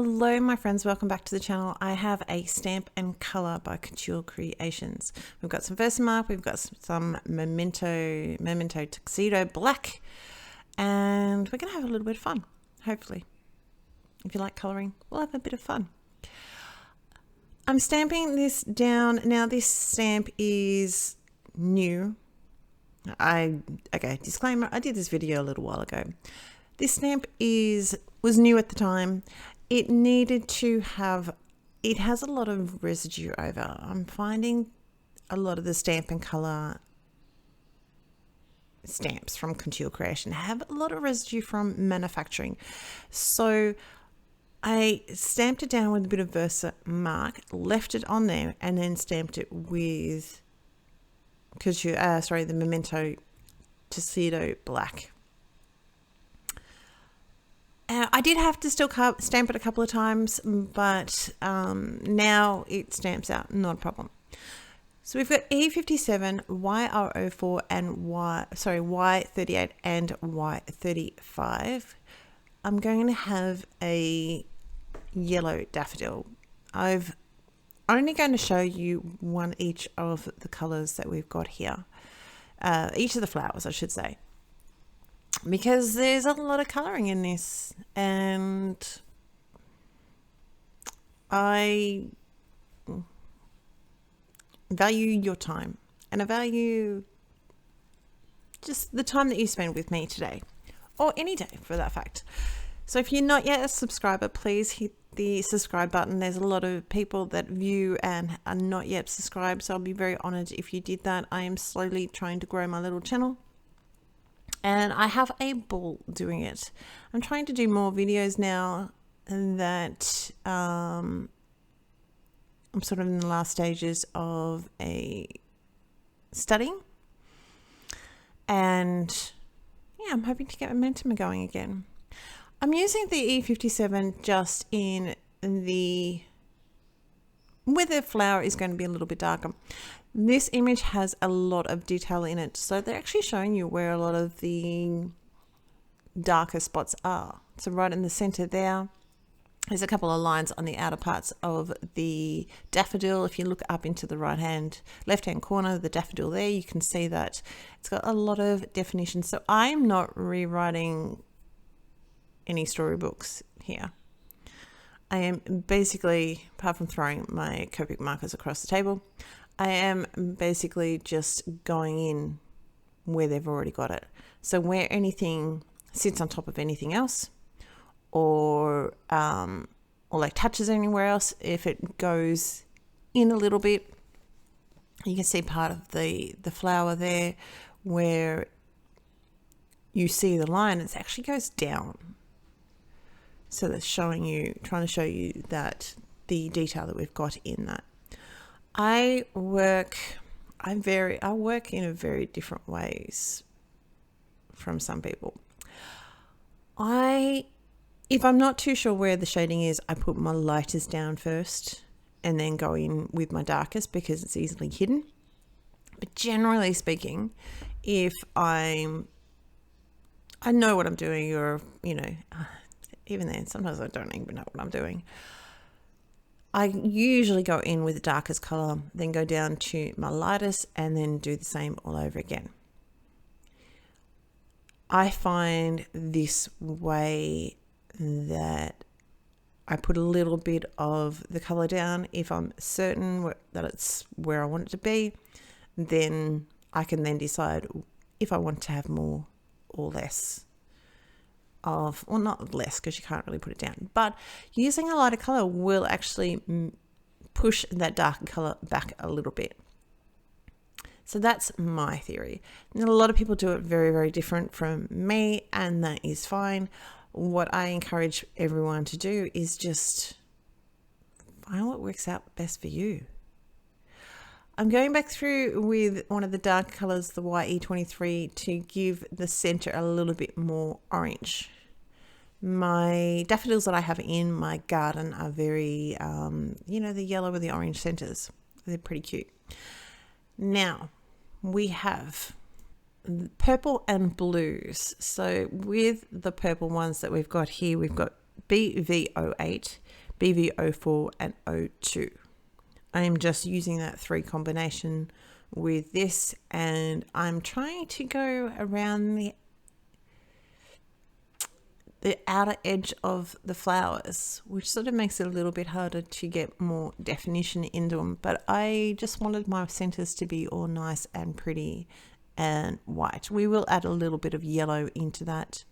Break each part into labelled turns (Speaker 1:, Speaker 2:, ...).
Speaker 1: Hello my friends, welcome back to the channel. I have a stamp and color by Couture Creations. We've got some Versamark, we've got some Memento Tuxedo Black, and we're going to have a little bit of fun, hopefully. If you like coloring, we'll have a bit of fun. I'm stamping this down. Now this stamp is new. Okay, disclaimer, I did this video a little while ago. This stamp was new at the time. It needed to have, it has a lot of residue over. I'm finding a lot of the stamp and color stamps from Couture Creation have a lot of residue from manufacturing. So I stamped it down with a bit of Versamark, left it on there, and then stamped it with the Memento Tuxedo Black. I did have to still stamp it a couple of times, but now it stamps out, not a problem. So we've got E57, YR04, and Y38 and Y35. I'm going to have a yellow daffodil. I've only going to show you one each of the colors that we've got here. Each of the flowers, I should say. Because there's a lot of coloring in this, and I value your time, and I value just the time that you spend with me today, or any day for that fact. So if you're not yet a subscriber, please hit the subscribe button. There's a lot of people that view and are not yet subscribed, so I'll be very honored if you did that. I am slowly trying to grow my little channel, and I have a ball doing it. I'm trying to do more videos now that I'm sort of in the last stages of studying. And yeah, I'm hoping to get momentum going again. I'm using the E57 just in where the flower is going to be a little bit darker. This image has a lot of detail in it, so they're actually showing you where a lot of the darker spots are. So right in the center there's a couple of lines on the outer parts of the daffodil. If you look up into the left-hand corner of the daffodil there, you can see that it's got a lot of definition. So I'm not rewriting any storybooks here. I am basically, apart from throwing my Copic markers across the table, I am basically just going in where they've already got it. So where anything sits on top of anything else, or like touches anywhere else, if it goes in a little bit, you can see part of the flower there where you see the line, it actually goes down. So that's trying to show you that the detail that we've got in that. I work in a very different ways from some people. If I'm not too sure where the shading is, I put my lightest down first and then go in with my darkest because it's easily hidden. But generally speaking, if I know what I'm doing, or even then, sometimes I don't even know what I'm doing. I usually go in with the darkest color, then go down to my lightest, and then do the same all over again. I find this way that I put a little bit of the color down. If I'm certain that it's where I want it to be, then I can then decide if I want to have more or less of, or not less because you can't really put it down, but using a lighter color will actually push that darker color back a little bit. So that's my theory. And a lot of people do it very, very different from me, and that is fine. What I encourage everyone to do is just find what works out best for you. I'm going back through with one of the dark colors, the YE23, to give the center a little bit more orange. My daffodils that I have in my garden are very, the yellow with the orange centers. They're pretty cute. Now we have purple and blues. So with the purple ones that we've got here, we've got BV08, BV04 and 02. I am just using that 3 combination with this, and I'm trying to go around the outer edge of the flowers, which sort of makes it a little bit harder to get more definition into them. But I just wanted my centers to be all nice and pretty and white. We will add a little bit of yellow into that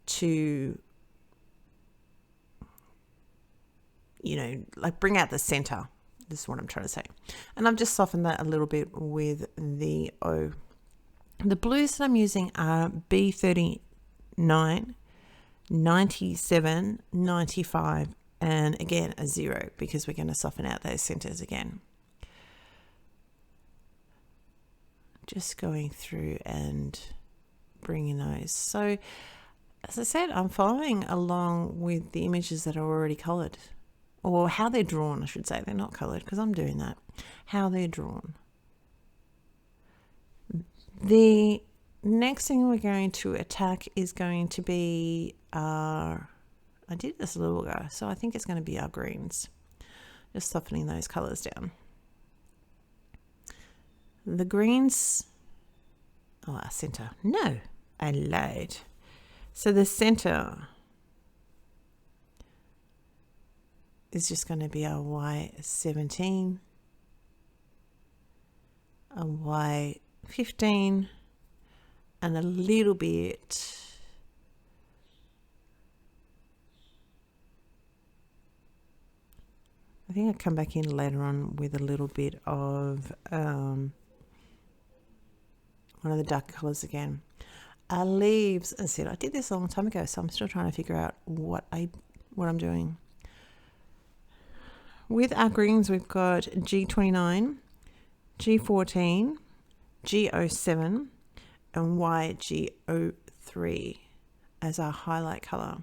Speaker 1: to, you know, like bring out the center. This is what I'm trying to say. And I've just softened that a little bit with the O. The blues that I'm using are B39, 97, 95, and again a 0, because we're going to soften out those centers again. Just going through and bringing those. So as I said, I'm following along with the images that are already colored, or how they're drawn, I should say. They're not colored because I'm doing that. How they're drawn. The next thing we're going to attack is going to be our, I did this a little ago, so I think it's going to be our greens. Just softening those colors down. The greens, our center. No, I lied. So the center is just going to be our Y17, a Y15, and a little bit I think I'll come back in later on with a little bit of one of the darker colors again. Our leaves, as I said, I did this a long time ago, so I'm still trying to figure out what I'm doing. With our greens, we've got G29, G14, G07, and YG03 as our highlight color.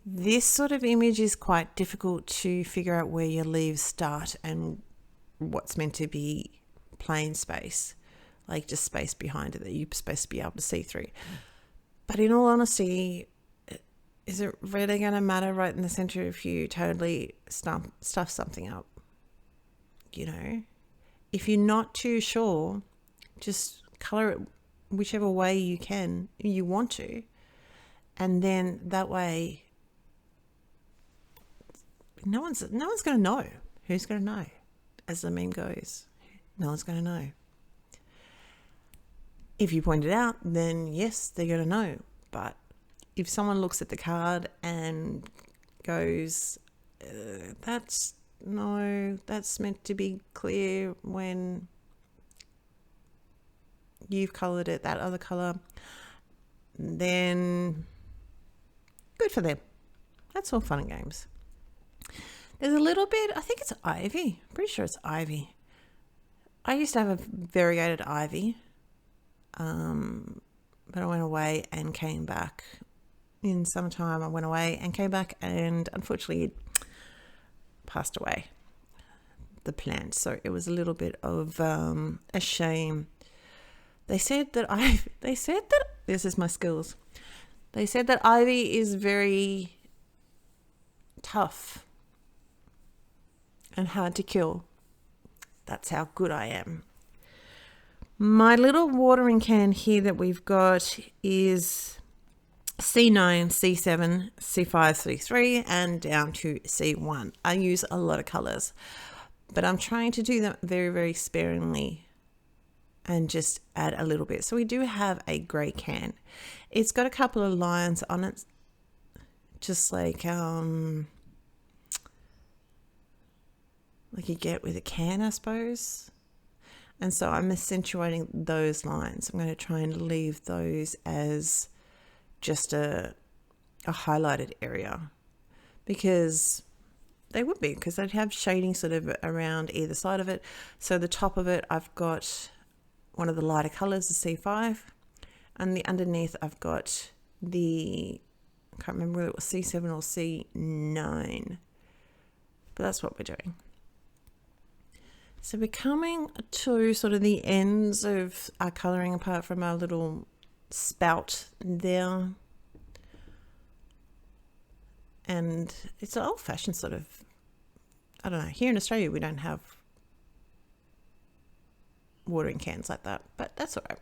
Speaker 1: This sort of image is quite difficult to figure out where your leaves start and what's meant to be plain space, like just space behind it that you're supposed to be able to see through. But in all honesty, is it really going to matter right in the center if you totally stuff something up? You know, if you're not too sure, just color it whichever way you want to, and then that way no one's going to know. Who's going to know? As the meme goes, no one's going to know. If you point it out, then yes, they're going to know. But if someone looks at the card and goes, that's meant to be clear when you've colored it that other color, then good for them. That's all fun and games. There's a little bit, I think it's ivy. Pretty sure it's ivy. I used to have a variegated ivy, but I went away and came back. In summertime, I went away and came back, and unfortunately it passed away, the plant. So it was a little bit of a shame. They said that this is my skills. They said that ivy is very tough and hard to kill. That's how good I am. My little watering can here that we've got is C9, C7, C5, C3, and down to C1. I use a lot of colors, but I'm trying to do them very, very sparingly and just add a little bit. So we do have a grey can. It's got a couple of lines on it, just like you get with a can, I suppose. And so I'm accentuating those lines. I'm going to try and leave those as just a highlighted area, because they would be, because they'd have shading sort of around either side of it. So the top of it, I've got one of the lighter colors, the C5, and the underneath I've got the, I can't remember whether it was C7 or C9, but that's what we're doing. So we're coming to sort of the ends of our colouring, apart from our little spout there. And it's an old-fashioned sort of, I don't know, here in Australia we don't have watering cans like that, but that's all right.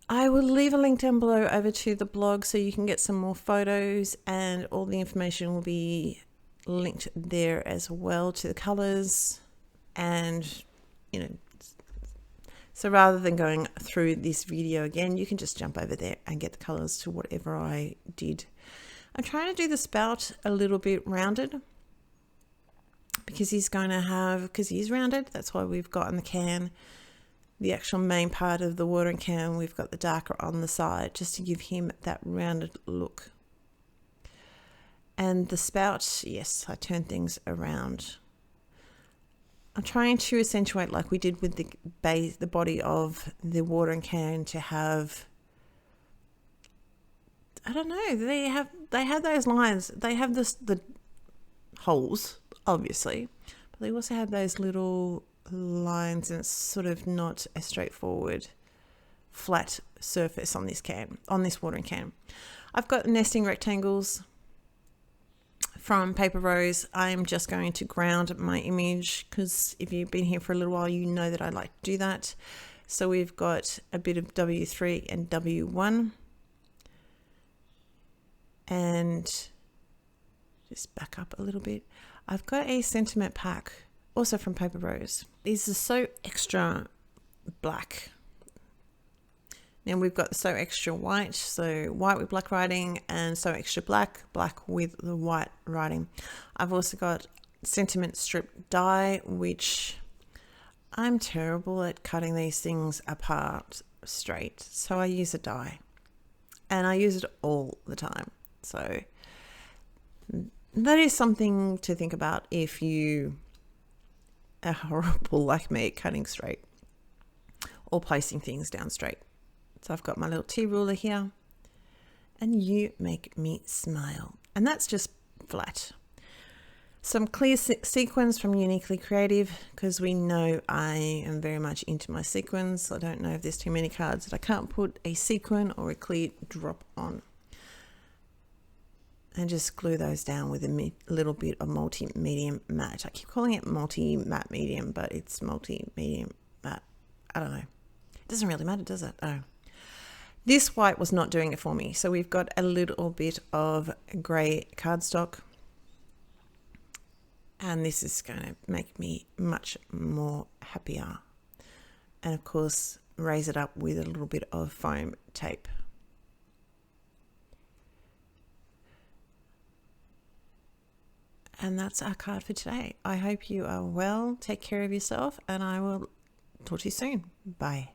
Speaker 1: I will leave a link down below over to the blog so you can get some more photos, and all the information will be linked there as well, to the colors. And so rather than going through this video again, you can just jump over there and get the colors to whatever I did. I'm trying to do the spout a little bit rounded because he's rounded. That's why we've got in the can, the actual main part of the watering can, we've got the darker on the side, just to give him that rounded look. And the spout, yes, I turn things around. I'm trying to accentuate, like we did with the body of the watering can, to have, I don't know, they have those lines, they have the holes obviously, but they also have those little lines, and it's sort of not a straightforward flat surface on this watering can. I've got nesting rectangles from Paper Rose. I'm just going to ground my image because if you've been here for a little while, you know that I like to do that. So we've got a bit of W3 and W1, and just back up a little bit. I've got a sentiment pack also from Paper Rose. These are So Extra Black. Then we've got the So Extra White, so white with black writing, and So Extra Black, black with the white writing. I've also got Sentiment Strip Die, which I'm terrible at cutting these things apart straight, so I use a die, and I use it all the time. So that is something to think about if you are horrible like me at cutting straight or placing things down straight. So I've got my little T ruler here, and you make me smile, and that's just flat. Some clear sequins from Uniquely Creative, because we know I am very much into my sequins. I don't know if there's too many cards that I can't put a sequin or a clear drop on. And just glue those down with a little bit of multi-medium matte. I keep calling it multi-matte medium, but it's multi-medium matte. I don't know. It doesn't really matter, does it? Oh. This white was not doing it for me. So we've got a little bit of grey cardstock. And this is going to make me much more happier. And of course, raise it up with a little bit of foam tape. And that's our card for today. I hope you are well. Take care of yourself, and I will talk to you soon. Bye.